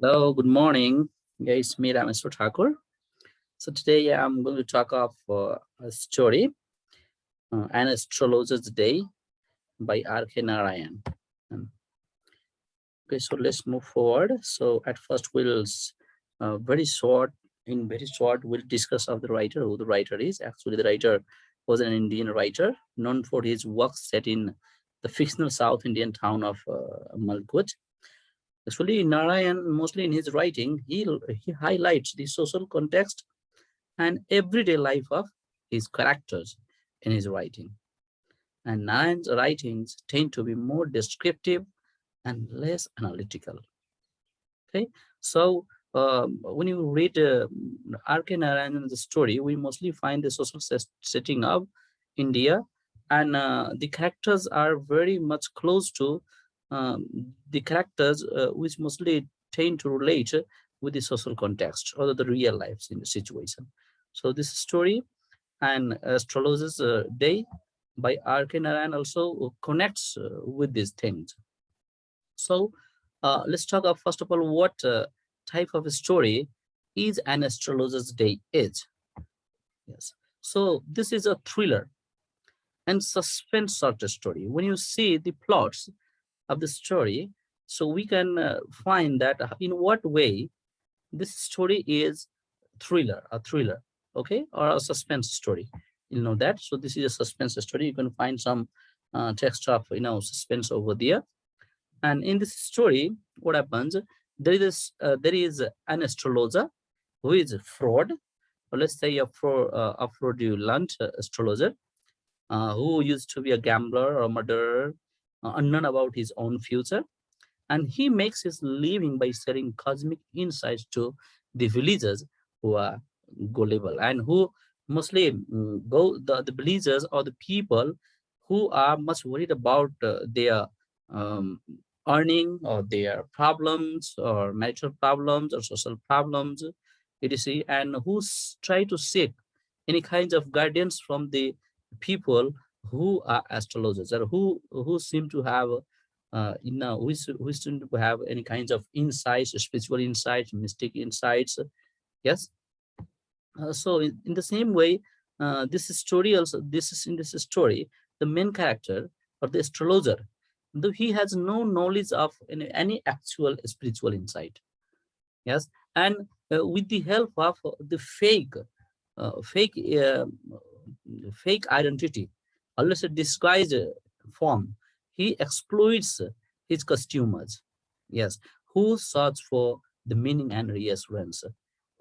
Hello, good morning. Guys, me, Mr. Thakur. So today I'm going to talk of a story, An Astrologer's Day by R.K. Narayan. Um, okay, so let's move forward. So at first very short, very short, we'll discuss of the writer, who the writer is. Actually, the writer was an Indian writer known for his works set in the fictional South Indian town of Malkut. Actually, Narayan, mostly in his writing, he highlights the social context and everyday life of his characters in his writing. And Narayan's writings tend to be more descriptive and less analytical. Okay, so when you read R.K. Narayan's story, we mostly find the social setting of India, and the characters are very much close to the characters which mostly tend to relate with the social context or the real lives in the situation. So this story and Astrologer's Day by R.K. Narayan also connects with these things. So let's talk about first of all what type of a story is an astrologer's day is. Yes. So this is a thriller and suspense sort of story. When you see the plots of the story, so we can find that in what way this story is a thriller, okay, or a suspense story. You know that. So this is a suspense story. You can find some text of suspense over there. And in this story, what happens? There is an astrologer who is fraud, or let's say a fraudulent astrologer who used to be a gambler or murderer, unknown about his own future, and he makes his living by selling cosmic insights to the villagers who are gullible and who mostly the villagers or the people who are much worried about their um, earning or their problems or marital problems or social problems, etc., and who try to seek any kinds of guidance from the people who are astrologers or who seem to have we seem to have any kinds of insights, spiritual insights, mystic insights. Yes. So in the same way, this is in this story, the main character or the astrologer, though he has no knowledge of any actual spiritual insight. Yes, and with the help of the fake fake identity, unless a disguised form, he exploits his customers. Yes, who search for the meaning and reassurance.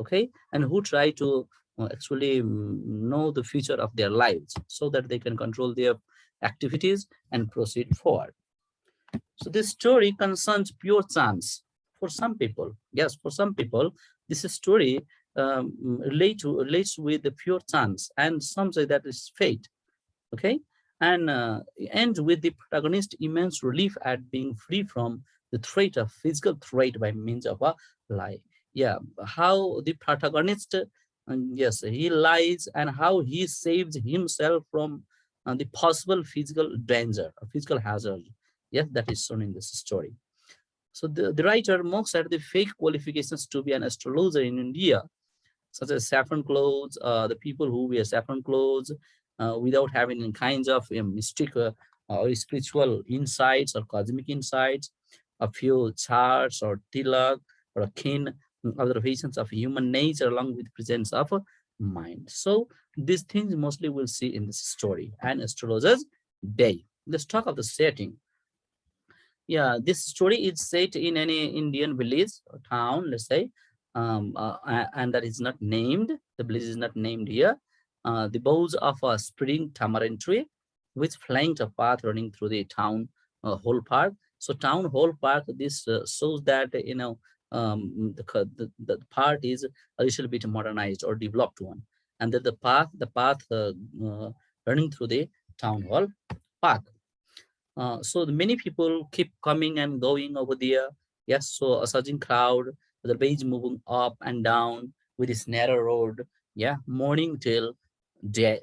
Okay, and who try to actually know the future of their lives so that they can control their activities and proceed forward. So this story concerns pure chance for some people. Yes, for some people, this story relates with the pure chance, and some say that is fate. Okay, and ends with the protagonist immense relief at being free from the threat of physical threat by means of a lie. Yeah, how the protagonist, yes, he lies and how he saves himself from the possible physical danger, physical hazard. Yes, that is shown in this story. So the writer mocks at the fake qualifications to be an astrologer in India, such as saffron clothes, the people who wear saffron clothes without having any kinds of mystic or spiritual insights or cosmic insights, a few charts or tilak or a keen observations of human nature along with presence of a mind. So these things mostly we'll see in this story and astrologer's day. Let's talk of the setting. Yeah, this story is set in any Indian village or town, let's say, and that is not named. The village is not named here. The boughs of a spreading tamarind tree, which flanked a path running through the town whole park. So town whole park, this shows that the part is a little bit modernized or developed one, and that the path running through the town hall park. So many people keep coming and going over there. Yes, so a surging crowd, the beach moving up and down with this narrow road. Yeah, morning till day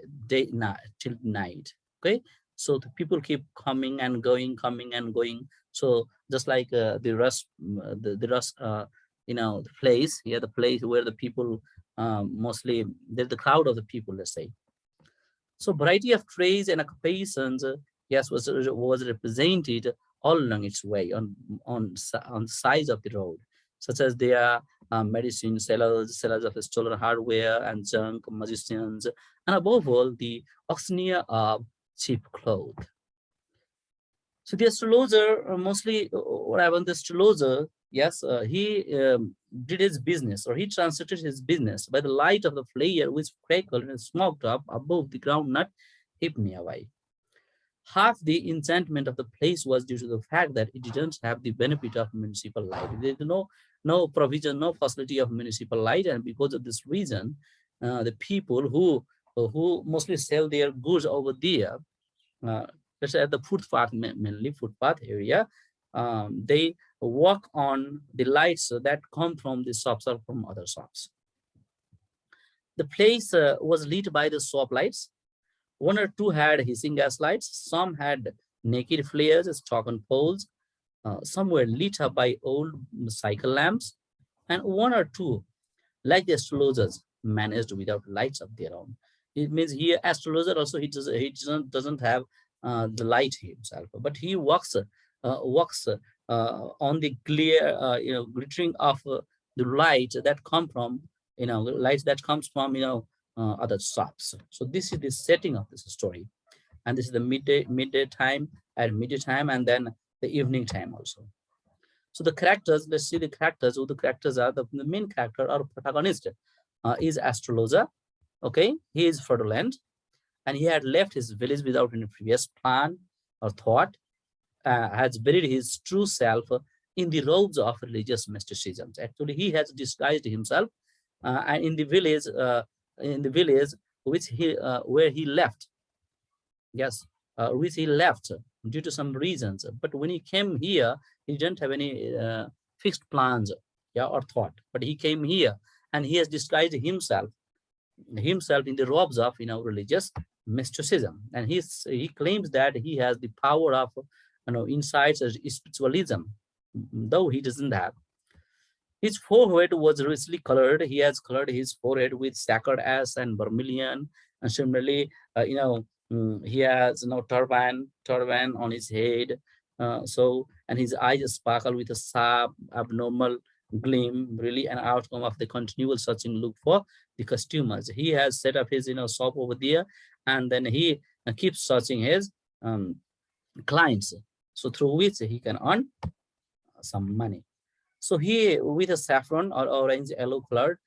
night till night. Okay, so the people keep coming and going, coming and going. So just like the rush the place, the place where the people mostly, there's the crowd of the people, let's say. So variety of trades and occupations, yes, was represented all along its way on the sides of the road, such as their medicine sellers, sellers of stolen hardware and junk, magicians, and above all, the auctioneer of cheap clothes. So the astrologer, mostly what happened, the astrologer, yes, he did his business, or he transacted his business by the light of the flare which crackled and smoked up above the ground nut heap nearby. Half the enchantment of the place was due to the fact that it didn't have the benefit of municipal light. There is no provision, no facility of municipal light, and because of this reason, the people who mostly sell their goods over there, let's say at the footpath, mainly footpath area, they walk on the lights that come from the shops or from other shops. The place was lit by the shop lights. One or two had hissing gas lights. Some had naked flares stuck on poles. Some were lit up by old cycle lamps. And one or two, like the astrologers, managed without lights of their own. It means here astrologer also he doesn't have the light himself, but he walks on the clear glittering of the light that come from lights that comes from other shops. So this is the setting of this story, and this is the midday time and midday time, and then the evening time also. So the characters, let's see the characters. Who the characters are? The main character or protagonist is astrologer. Okay, he is fraudulent, and he had left his village without any previous plan or thought. Has buried his true self in the robes of religious mysticism. Actually, he has disguised himself, and in the village which he where he left. Yes, which he left due to some reasons. But when he came here, he didn't have any fixed plans, yeah, or thought. But he came here, and he has disguised himself in the robes of religious mysticism, and he claims that he has the power of insights as spiritualism, though he doesn't have. His forehead was richly colored. He has colored his forehead with sacred ash and vermilion, and similarly, he has turban on his head. And his eyes sparkle with a sharp, abnormal gleam, really an outcome of the continual searching look for the customers. He has set up his shop over there, and then he keeps searching his clients, so through which he can earn some money. So he, with a saffron or orange yellow colored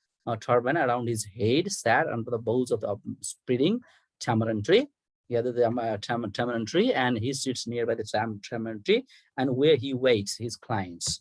turban around his head, sat under the boughs of the spreading tamarind tree. Yeah, the tamarind tree, and he sits nearby the tamarind tree, and where he waits his clients.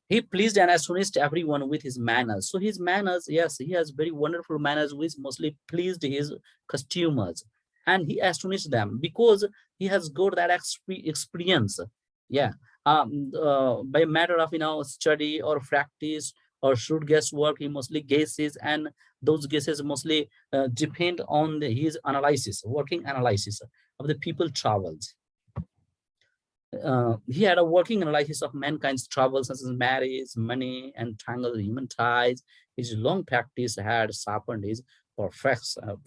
He pleased and astonished everyone with his manners. So his manners, yes, he has very wonderful manners, which mostly pleased his customers, and he astonished them because he has got that experience. Yeah, by matter of study or practice or shrewd guesswork, he mostly guesses, and those guesses mostly depend on his analysis, working analysis of the people travels. He had a working analysis of mankind's troubles, such as marriage, money, and tangled human ties. His long practice had sharpened his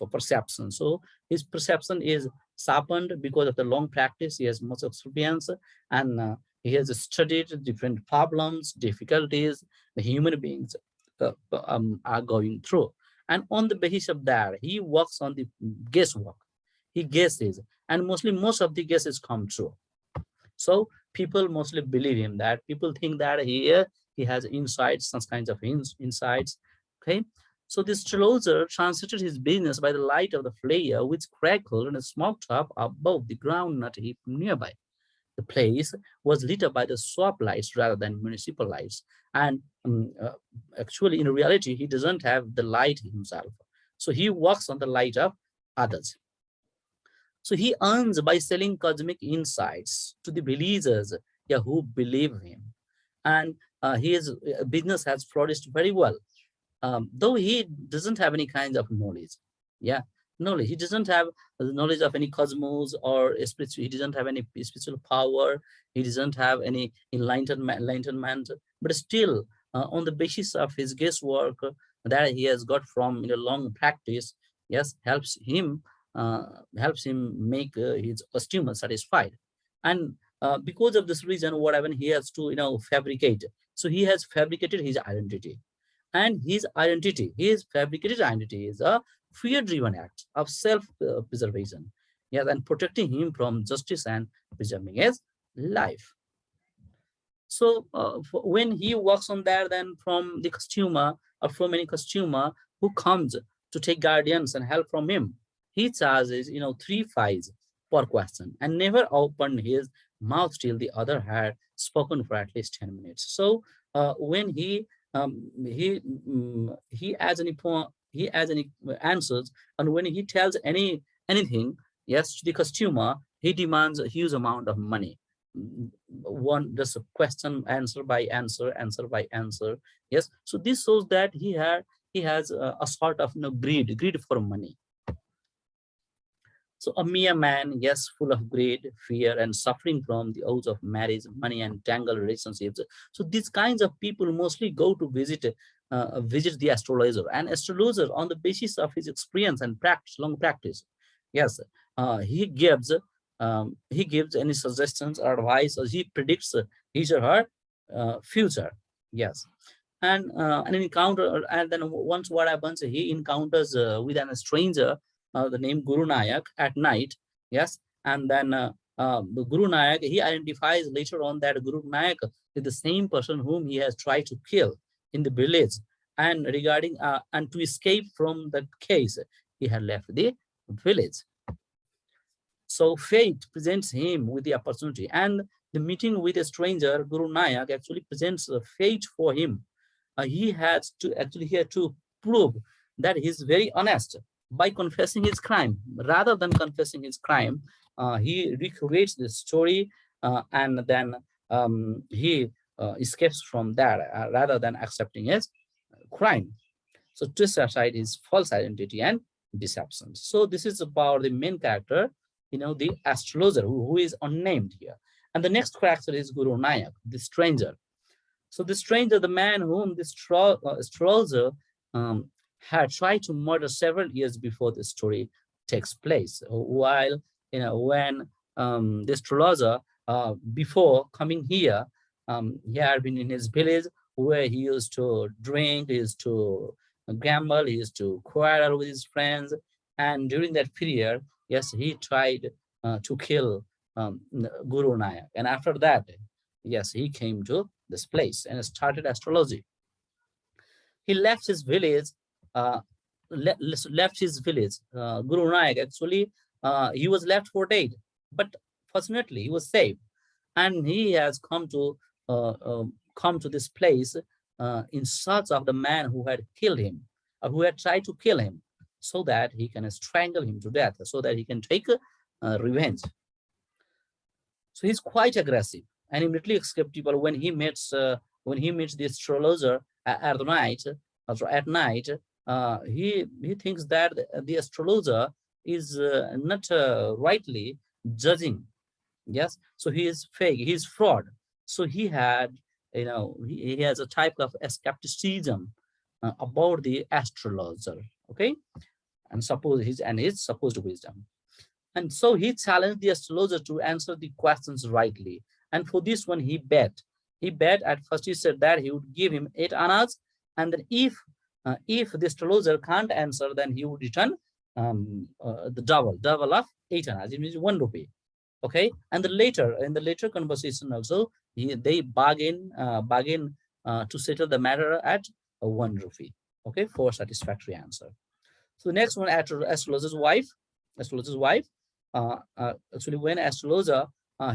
perception. So his perception is sharpened because of the long practice. He has much experience, and he has studied different problems, difficulties the human beings are going through. And on the basis of that, he works on the guesswork. He guesses, and most of the guesses come true. So people mostly believe him, that people think that he has insights, some kinds of insights. Okay. So this astrologer transacted his business by the light of the flare which crackled and smoked up above the ground not heap nearby. The place was lit up by the swap lights rather than municipal lights. And actually, in reality, he doesn't have the light himself. So he works on the light of others. So he earns by selling cosmic insights to the believers, yeah, who believe him. And his business has flourished very well, though he doesn't have any kind of knowledge. Yeah, knowledge. He doesn't have the knowledge of any cosmos or spiritual. He doesn't have any spiritual power. He doesn't have any enlightenment. But still, on the basis of his guesswork that he has got from long practice, yes, uh, helps him make his customer satisfied. And because of this reason, what happened, he has to fabricate. So he has fabricated his identity, and his fabricated identity is a fear-driven act of self-preservation. Yes, and protecting him from justice and preserving his life. So when he works on that, then from the customer or from any customer who comes to take guardians and help from him, he charges 3 fives per question and never opened his mouth till the other had spoken for at least 10 minutes. So when he adds any answers, and when he tells anything, yes, to the customer, he demands a huge amount of money. One just a question, answer by answer by answer. Yes, so this shows that he has a sort of greed for money. So a mere man, yes, full of greed, fear, and suffering from the odds of marriage, money, and tangled relationships. So these kinds of people mostly go to visit the astrologer, and astrologer, on the basis of his experience and practice, long practice, yes, he gives any suggestions or advice, or he predicts his or her future. Yes, and an encounter, and then once what happens, he encounters with a stranger, the name Guru Nayak, at night. Yes, and then the Guru Nayak, he identifies later on that Guru Nayak is the same person whom he has tried to kill in the village, and regarding and to escape from that case, he had left the village. So fate presents him with the opportunity, and the meeting with a stranger, Guru Nayak, actually presents a fate for him. He had to prove that he's very honest by confessing his crime. Rather than confessing his crime, he recreates the story, and then he escapes from that rather than accepting his crime. So twist aside his false identity and deception. So this is about the main character, the astrologer, who is unnamed here. And the next character is Guru Nayak, the stranger. So the stranger, the man whom this astrologer had tried to murder several years before the story takes place. While, when the astrologer, before coming here, he had been in his village where he used to drink, he used to gamble, he used to quarrel with his friends. And during that period, yes, he tried to kill Guru Nayak. And after that, yes, he came to this place and started astrology. He left his village, uh, left his village. Guru Nayak, actually, he was left for dead, but fortunately, he was saved, and he has come to this place in search of the man who had killed him, or who had tried to kill him, so that he can strangle him to death, so that he can take revenge. So he's quite aggressive and immediately skeptical when he meets the astrologer at night. At night, he thinks that the astrologer is not rightly judging. Yes, so he is fake, he is fraud. So he had, he has a type of skepticism about the astrologer. Okay, and his supposed wisdom. And so he challenged the astrologer to answer the questions rightly. And for this one, he bet. He bet. At first, he said that he would give him 8 annas, and then if the astrologer can't answer, then he would return the double of 8 annas. It means 1 rupee. Okay, and in the later conversation also, they bargain to settle the matter at 1 rupee. Okay, for satisfactory answer. So the next one, astrologer's wife. Astrologer's wife. Actually, when astrologer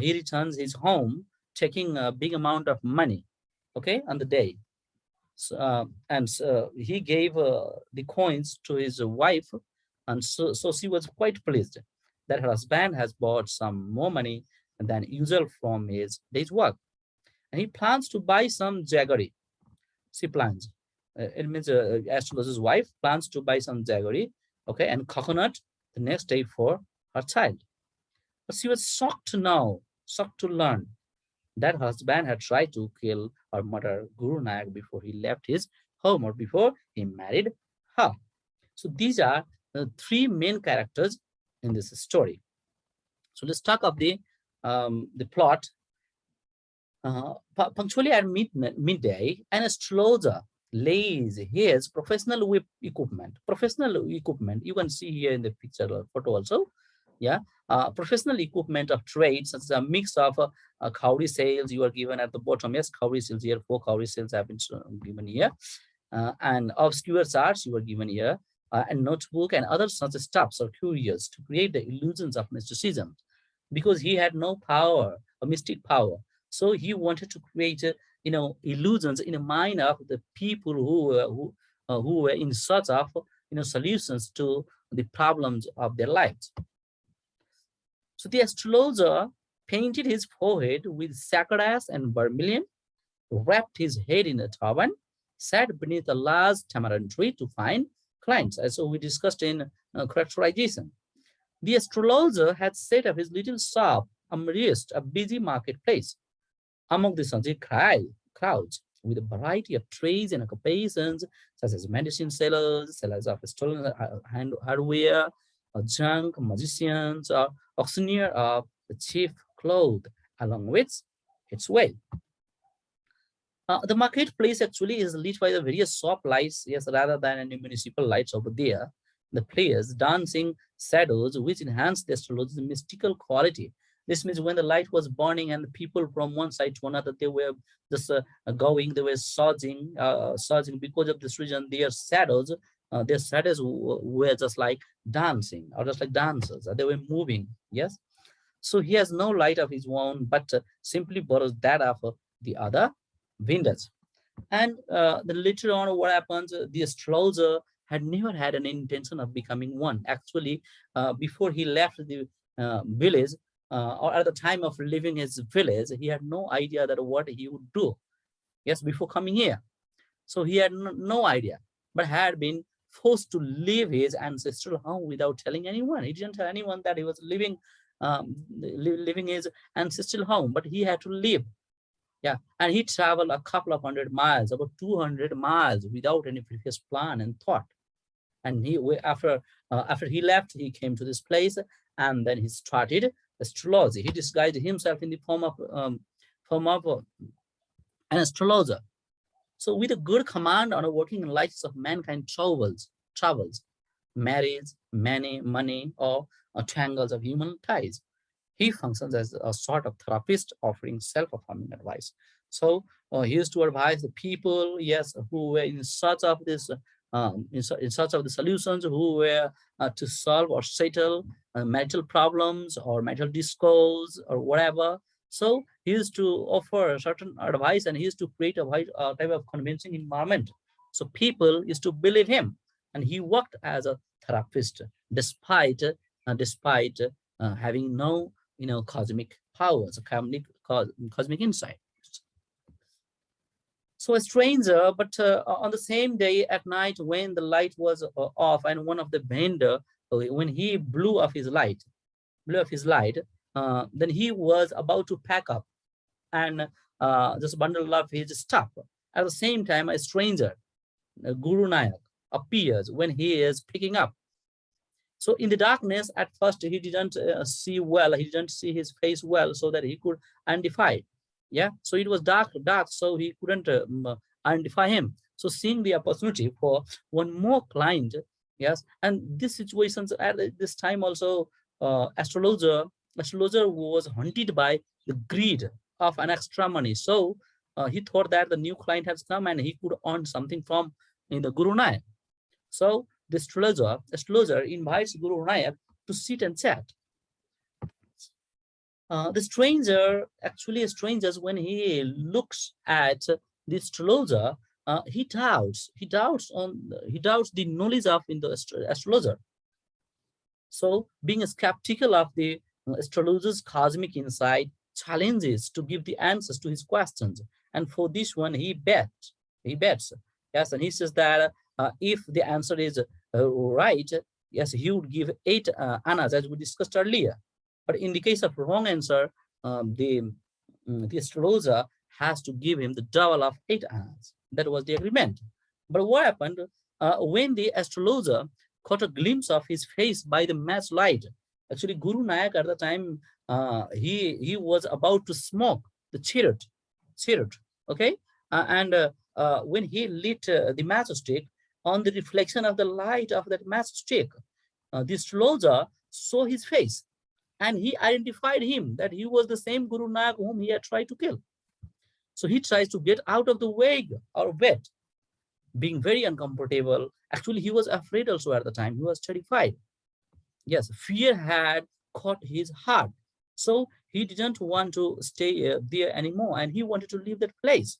he returns his home, taking a big amount of money, okay, on the day. So, he gave the coins to his wife, and so she was quite pleased that her husband has bought some more money than usual from his day's work, and he plans to buy some jaggery. She plans. It means astrologer's wife plans to buy some jaggery, okay, and coconut the next day for her child. But she was shocked to learn that husband had tried to kill or murder Guru Nanak before he left his home or before he married her. So these are the three main characters in this story. So let's talk of the plot. Punctually at midday, an astrologer lays his professional whip equipment. Professional equipment, you can see here in the picture or photo also. Yeah, professional equipment of trade, such as a mix of cowrie sails you are given at the bottom. Yes, cowrie sails here, 4 cowrie sails have been given here. And obscure charts you are given here, and notebook and other such stuffs or curious to create the illusions of mysticism, because he had no power, a mystic power. So he wanted to create, illusions in the mind of the people who were in search of, solutions to the problems of their lives. So the astrologer painted his forehead with sacradas and vermilion, wrapped his head in a turban, sat beneath a large tamarind tree to find clients, as we discussed in characterization. The astrologer had set up his little shop amidst a busy marketplace. Among the sunset crowds, with a variety of trades and occupations, such as medicine sellers, sellers of stolen hardware, junk, magicians, or auctioneer of the chief cloth, along with its way. The marketplace actually is lit by the various shop lights, yes, rather than any municipal lights over there. The players dancing shadows, which enhance the astrologer's mystical quality. This means when the light was burning and the people from one side to another, they were just they were surging because of this reason. Their shadows were just like dancing or just like dancers. They were moving. Yes. So he has no light of his own, but simply borrows that of the other vendors. And then later on, what happens? The astrologer had never had an intention of becoming one. Actually, before he left the village, or at the time of leaving his village, he had no idea that what he would do. Yes, before coming here. So he had no idea, but had been forced to leave his ancestral home without telling anyone. He didn't tell anyone that he was leaving his ancestral home, but he had to leave. Yeah, and he traveled a couple of 100 miles, about 200 miles, without any previous plan and thought. And after he left, he came to this place, and then he started astrology. He disguised himself in the form of an astrologer. So with a good command on a working lives of mankind travels, marriage, money, or tangles of human ties. He functions as a sort of therapist offering self-affirming advice. So he used to advise the people, yes, who were in search of this, in search of the solutions, who were to solve or settle marital problems or marital discourse or whatever. So he used to offer certain advice, and he used to create a type of convincing environment. So people used to believe him, and he worked as a therapist despite having no cosmic powers, cosmic insight. So a stranger, but on the same day at night when the light was off, and one of the vendor, when he blew off his light, then he was about to pack up and just bundle up his stuff. At the same time, a stranger, Guru Nanak, appears when he is picking up. So in the darkness, at first he didn't see well. He didn't see his face well, so that he could identify. Yeah. So it was dark, so he couldn't identify him. So seeing the opportunity for one more client, yes, and this situations at this time also, astrologer was haunted by the greed of an extra money. So he thought that the new client has come and he could earn something from the Guru Nanak. So the astrologer invites Guru Nanak to sit and chat. The strangers, when he looks at the astrologer, he doubts the knowledge of the astrologer. So being skeptical of the astrologer's cosmic insight, challenges to give the answers to his questions. And for this one, he bets. Yes, and he says that if the answer is right, yes, he would give 8 annas, as we discussed earlier. But in the case of wrong answer, the the astrologer has to give him the double of 8 annas. That was the agreement. But what happened when the astrologer caught a glimpse of his face by the match light? Actually, Guru Nayak at the time, he was about to smoke the chirrut, okay? When he lit the matchstick, on the reflection of the light of that matchstick, the astrologer saw his face, and he identified him that he was the same Guru Nanak whom he had tried to kill. So he tries to get out of the way or bed, being very uncomfortable. Actually, he was afraid also at the time. He was terrified. Yes, fear had caught his heart. So he didn't want to stay there anymore, and he wanted to leave that place.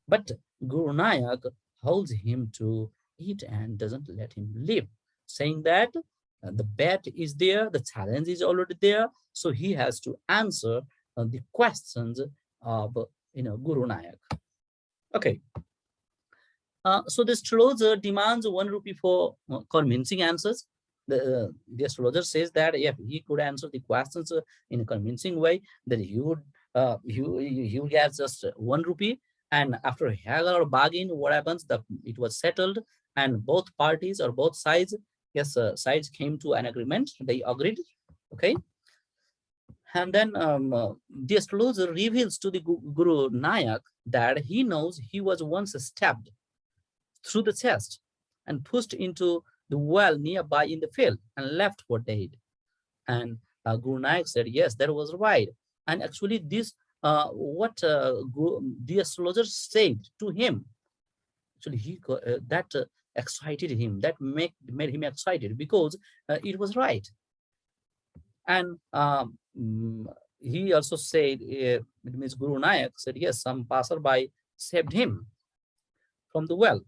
But Guru Nanak holds him to it and doesn't let him leave, saying that the bet is there, the challenge is already there, so he has to answer the questions of Guru Nanak. Okay. So the astrologer demands 1 rupee for convincing answers. The astrologer says that if he could answer the questions in a convincing way, that he would get just 1 rupee. And after a haggle or bargain, what happens? It was settled, and both parties or both sides, sides came to an agreement. They agreed. Okay. And then the astrologer reveals to the Guru Nayak that he knows he was once stabbed through the chest and pushed into the well nearby in the field and left for dead. And Guru Nanak said, yes, that was right. And actually this, what the astrologer said to him, actually that excited him, that made him excited, because it was right. And he also said, it means Guru Nanak said, yes, some passerby saved him from the well.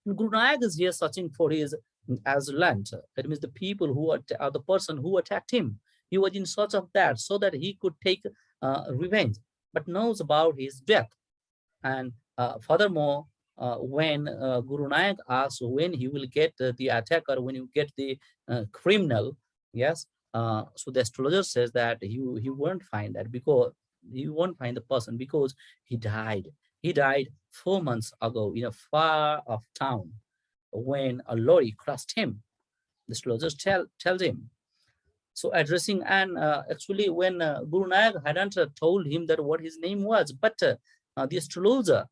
And Guru Nanak is here searching for his assailant. That means the people who are the person who attacked him. He was in search of that so that he could take revenge, but knows about his death. And furthermore, when Guru Nanak asks when he will get the attacker, when you get the criminal, yes, so the astrologer says that he won't find that, because he won't find the person because he died. He died 4 months ago in a far off town when a lorry crushed him. The astrologer tells him. So addressing, and actually when Guru Nanak hadn't told him that what his name was, but the astrologer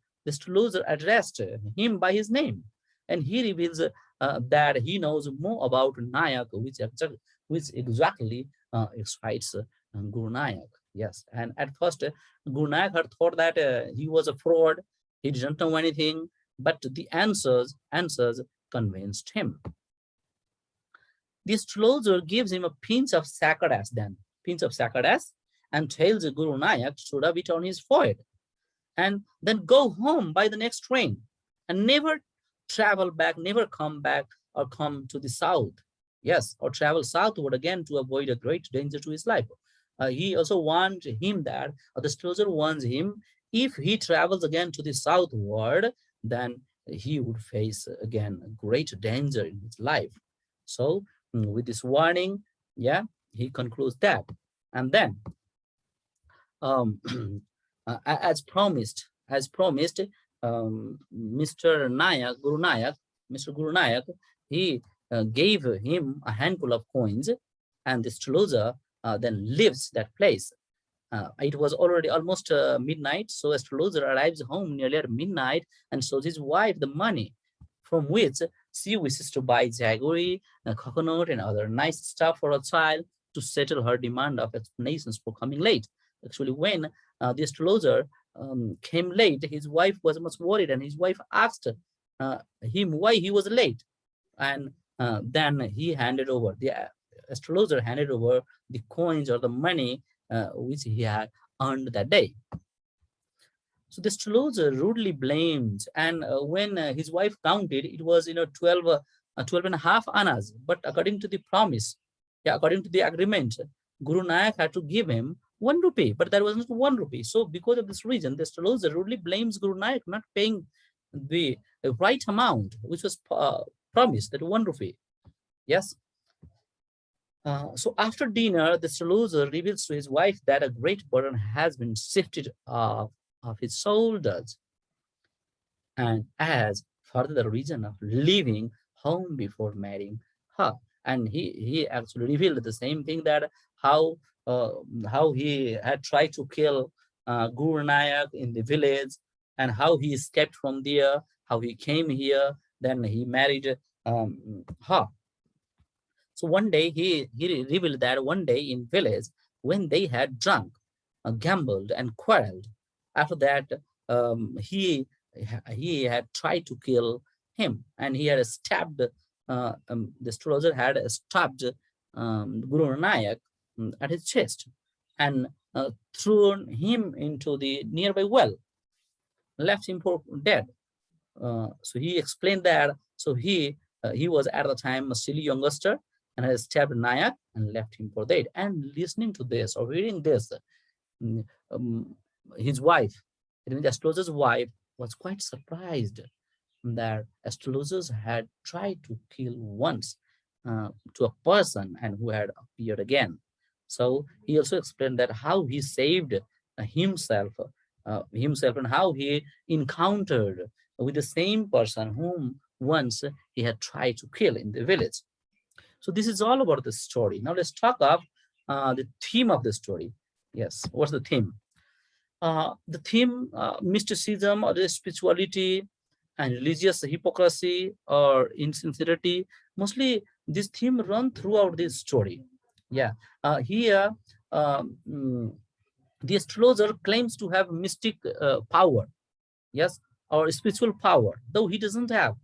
addressed him by his name, and he reveals that he knows more about Nayak, which exactly excites Guru Nanak. Yes, and at first Guru Nanak had thought that he was a fraud, he didn't know anything, but the answers convinced him. The astrologer gives him a pinch of sacred ash, and tells Guru Nanak to rub it on his forehead, and then go home by the next train, and never travel back, never come back or come to the south. Yes, or travel southward again to avoid a great danger to his life. He also warned him that, the astrologer warns him, if he travels again to the southward, then he would face again a great danger in his life. So with this warning, yeah, he concludes that. And then as promised, Mr. Guru Nayak, he gave him a handful of coins, and the astrologer then leaves that place. It was already almost midnight, so astrologer arrives home nearly at midnight and shows his wife the money, from which she wishes to buy jaggery, coconut, and other nice stuff for a child to settle her demand of explanations for coming late. Actually, when the astrologer came late, his wife was much worried, and his wife asked him why he was late. And then he handed over, the astrologer handed over the coins or the money which he had earned that day. So the astrologer rudely blamed, and when his wife counted, it was 12 and a half annas. But according to the promise, according to the agreement, Guru Nanak had to give him 1 rupee, but that was not 1 rupee. So because of this reason, the astrologer rudely blames Guru Nanak not paying the right amount, which was promised, that 1 rupee. Yes. So after dinner, the astrologer reveals to his wife that a great burden has been shifted off his shoulders, and as further the reason of leaving home before marrying her. And he actually revealed the same thing, that how uh, how he had tried to kill Guru Nayak in the village, and how he escaped from there, how he came here, then he married her. So one day he revealed that one day in village, when they had drunk, gambled and quarreled. After that, he had tried to kill him, and he had stabbed. The astrologer had stabbed Guru Nanak at his chest, and thrown him into the nearby well, left him for dead. So he explained that. So he was at the time a silly youngster and had stabbed Nayak and left him for dead. And listening to this or reading this, mm, um, his wife, the astrologer's wife, was quite surprised that astrologers had tried to kill once to a person and who had appeared again. So he also explained that how he saved himself and how he encountered with the same person whom once he had tried to kill in the village. So this is all about the story. Now let's talk of the theme of the story. Yes, what's the theme? The theme, mysticism or the spirituality and religious hypocrisy or insincerity. Mostly this theme run throughout this story. Yeah, here the astrologer claims to have mystic power, yes, or spiritual power, though he doesn't have,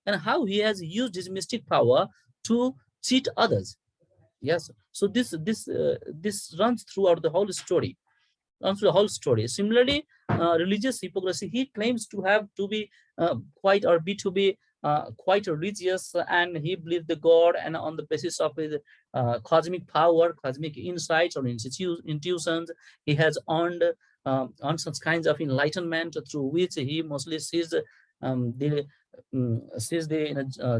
and how he has used his mystic power to cheat others. Yes, so this runs throughout the whole story, through the whole story. Similarly, religious hypocrisy, he claims to have to be quite or be to be quite religious, and he believes the God, and on the basis of his cosmic power, cosmic insights or intuitions, he has earned such kinds of enlightenment through which he mostly sees the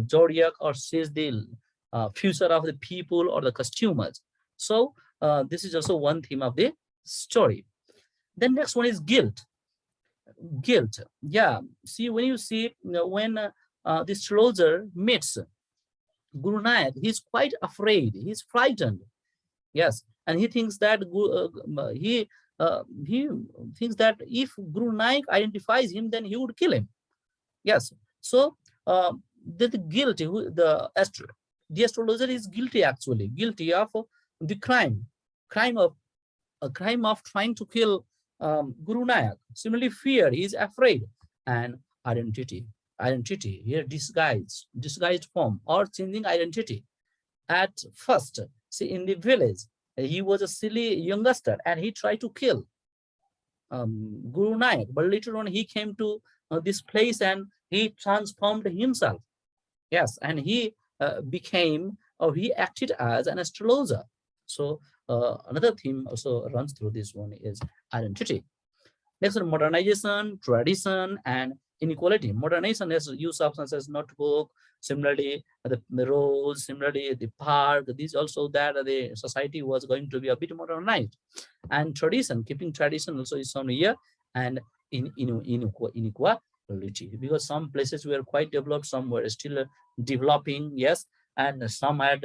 zodiac, or sees the future of the people or the customers. So this is also one theme of the story. Then next one is guilt. Guilt. Yeah. See, when you see, when this astrologer meets Guru Nanak, he's quite afraid. He's frightened. Yes, and he thinks that he thinks that if Guru Nanak identifies him, then he would kill him. Yes. So the guilt, the astrologer is guilty, actually guilty of the crime of a crime of trying to kill Guru Nanak. Similarly, fear, he is afraid, and identity. Identity here disguised form or changing identity. At first, see, in the village, he was a silly youngster and he tried to kill Guru Nanak, but later on he came to this place and he transformed himself. Yes, and he became, or he acted as an astrologer. So another theme also runs through this one is identity. Next one, modernization, tradition, and inequality. Modernization is use of such as notebook, similarly the roads, similarly the park. These also that the society was going to be a bit modernized. And tradition, keeping tradition also is shown here, and inequality, because some places were quite developed, some were still developing. Yes, and some had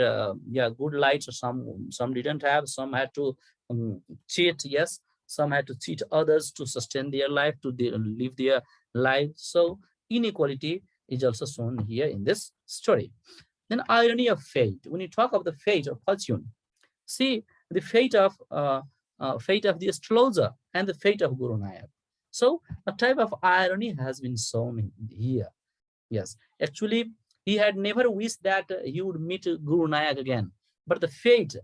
yeah, good lights, some didn't have, some had to cheat. Yes, some had to cheat others to sustain their life, to live their life. So inequality is also shown here in this story. Then irony of fate. When you talk of the fate or fortune, see the fate of the astrologer and the fate of Guru Nanak. So a type of irony has been shown here. Yes, actually, he had never wished that he would meet Guru Nanak again, but the fate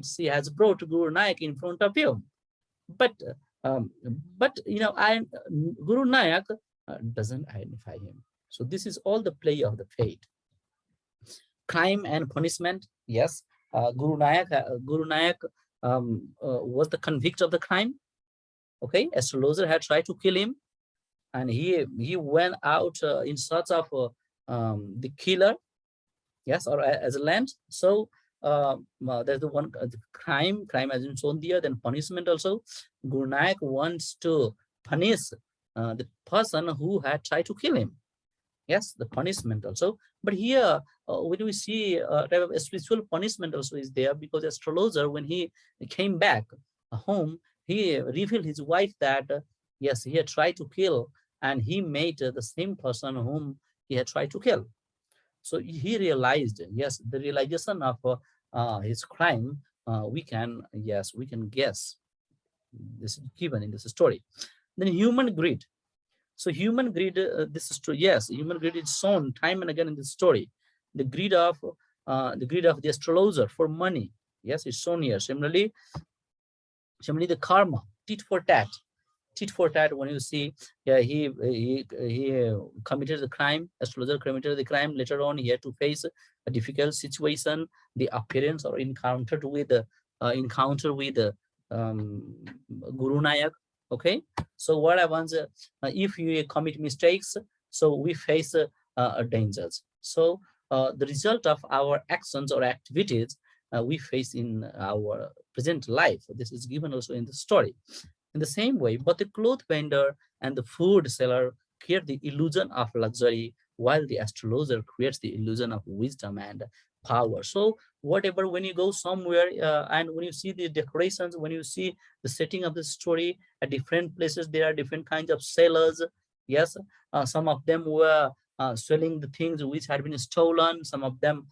she has brought Guru Nanak in front of him. But um, but Guru Nanak doesn't identify him. So this is all the play of the fate. Crime and punishment. Yes, Guru Nanak was the convict of the crime. Okay, astrologer had tried to kill him, and he went out in search of the killer. Yes, or as a land. So there's the one the crime as in shown there, then punishment also. Guru Nanak wants to punish the person who had tried to kill him. Yes, the punishment also. But here, when we see a spiritual punishment also is there, because astrologer, when he came back home, he revealed his wife that yes, he had tried to kill, and he made the same person whom he had tried to kill. So he realized, yes, the realization of his crime. We can guess. This is given in this story. Then human greed. So human greed, this is true. Yes, human greed is shown time and again in this story. The greed of the astrologer for money. Yes, it's shown here. Similarly, the karma, tit for tat. Tit for tat. When you see, yeah, he committed the crime. Astrologer committed the crime. Later on, he had to face a difficult situation. The appearance or encounter with Guru Nayak. Okay, so what happens if you commit mistakes? So we face dangers. So the result of our actions or activities we face in our present life. This is given also in the story. In the same way, but the cloth vendor and the food seller create the illusion of luxury, while the astrologer creates the illusion of wisdom and power. So whatever, when you go somewhere and when you see the decorations, when you see the setting of the story at different places, there are different kinds of sellers. Yes, some of them were selling the things which had been stolen. Some of them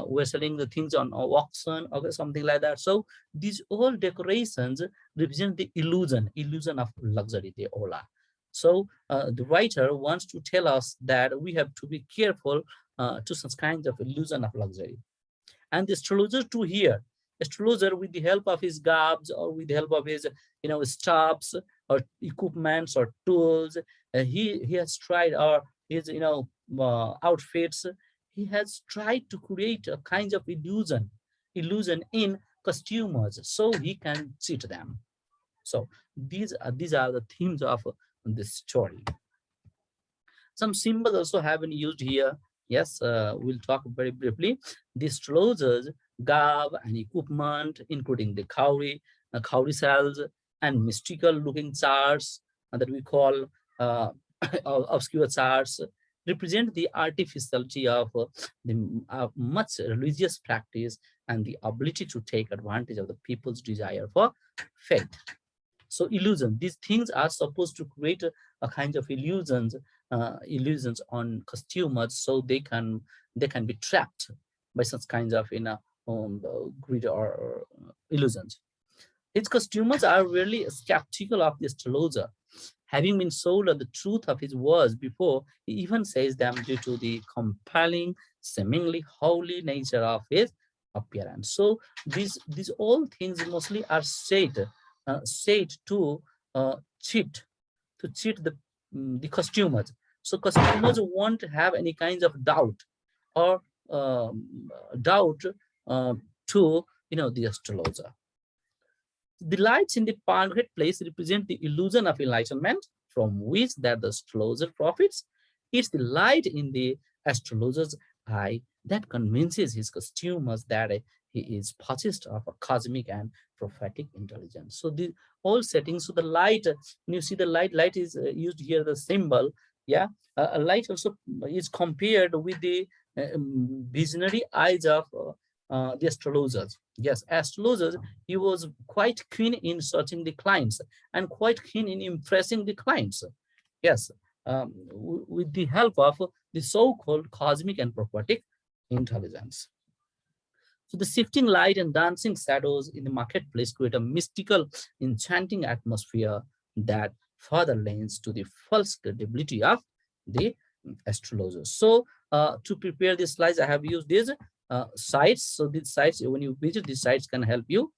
were selling the things on auction, okay, something like that. So these all decorations represent the illusion of luxury. They all are. So the writer wants to tell us that we have to be careful to such kinds of illusion of luxury. And the astrologer too here, astrologer with the help of his garbs or with the help of his staffs or equipments or tools, he has tried, or his outfits, he has tried to create a kind of illusion in customers so he can cheat them. So these are the themes of this story. Some symbols also have been used here. Yes, we'll talk very briefly. The astrologers garb and equipment, including the cowrie cells and mystical looking charts that we call obscure charts, represent the artificiality of the much religious practice and the ability to take advantage of the people's desire for faith. So illusion, these things are supposed to create a kind of illusions on customers, so they can be trapped by such kinds of greed or illusions. His customers are really skeptical of the astrologer, having been sold the truth of his words before he even says them, due to the compelling, seemingly holy nature of his appearance. So these all things mostly are said to cheat the customers. So customers won't have any kinds of doubt or doubt uh, to the astrologer. The lights in the marketplace represent the illusion of enlightenment from which that the astrologer profits. It's the light in the astrologer's eye that convinces his customers that he is possessed of a cosmic and prophetic intelligence. So the all settings. So the light, when you see the light is used here, the symbol. Yeah, a light also is compared with the visionary eyes of the astrologers. Yes, astrologers, he was quite keen in searching the clients and quite keen in impressing the clients. Yes, with the help of the so-called cosmic and prophetic intelligence. So the shifting light and dancing shadows in the marketplace create a mystical, enchanting atmosphere that further lends to the false credibility of the astrologers. So to prepare these slides, I have used these sites. So these sites, when you visit these sites, can help you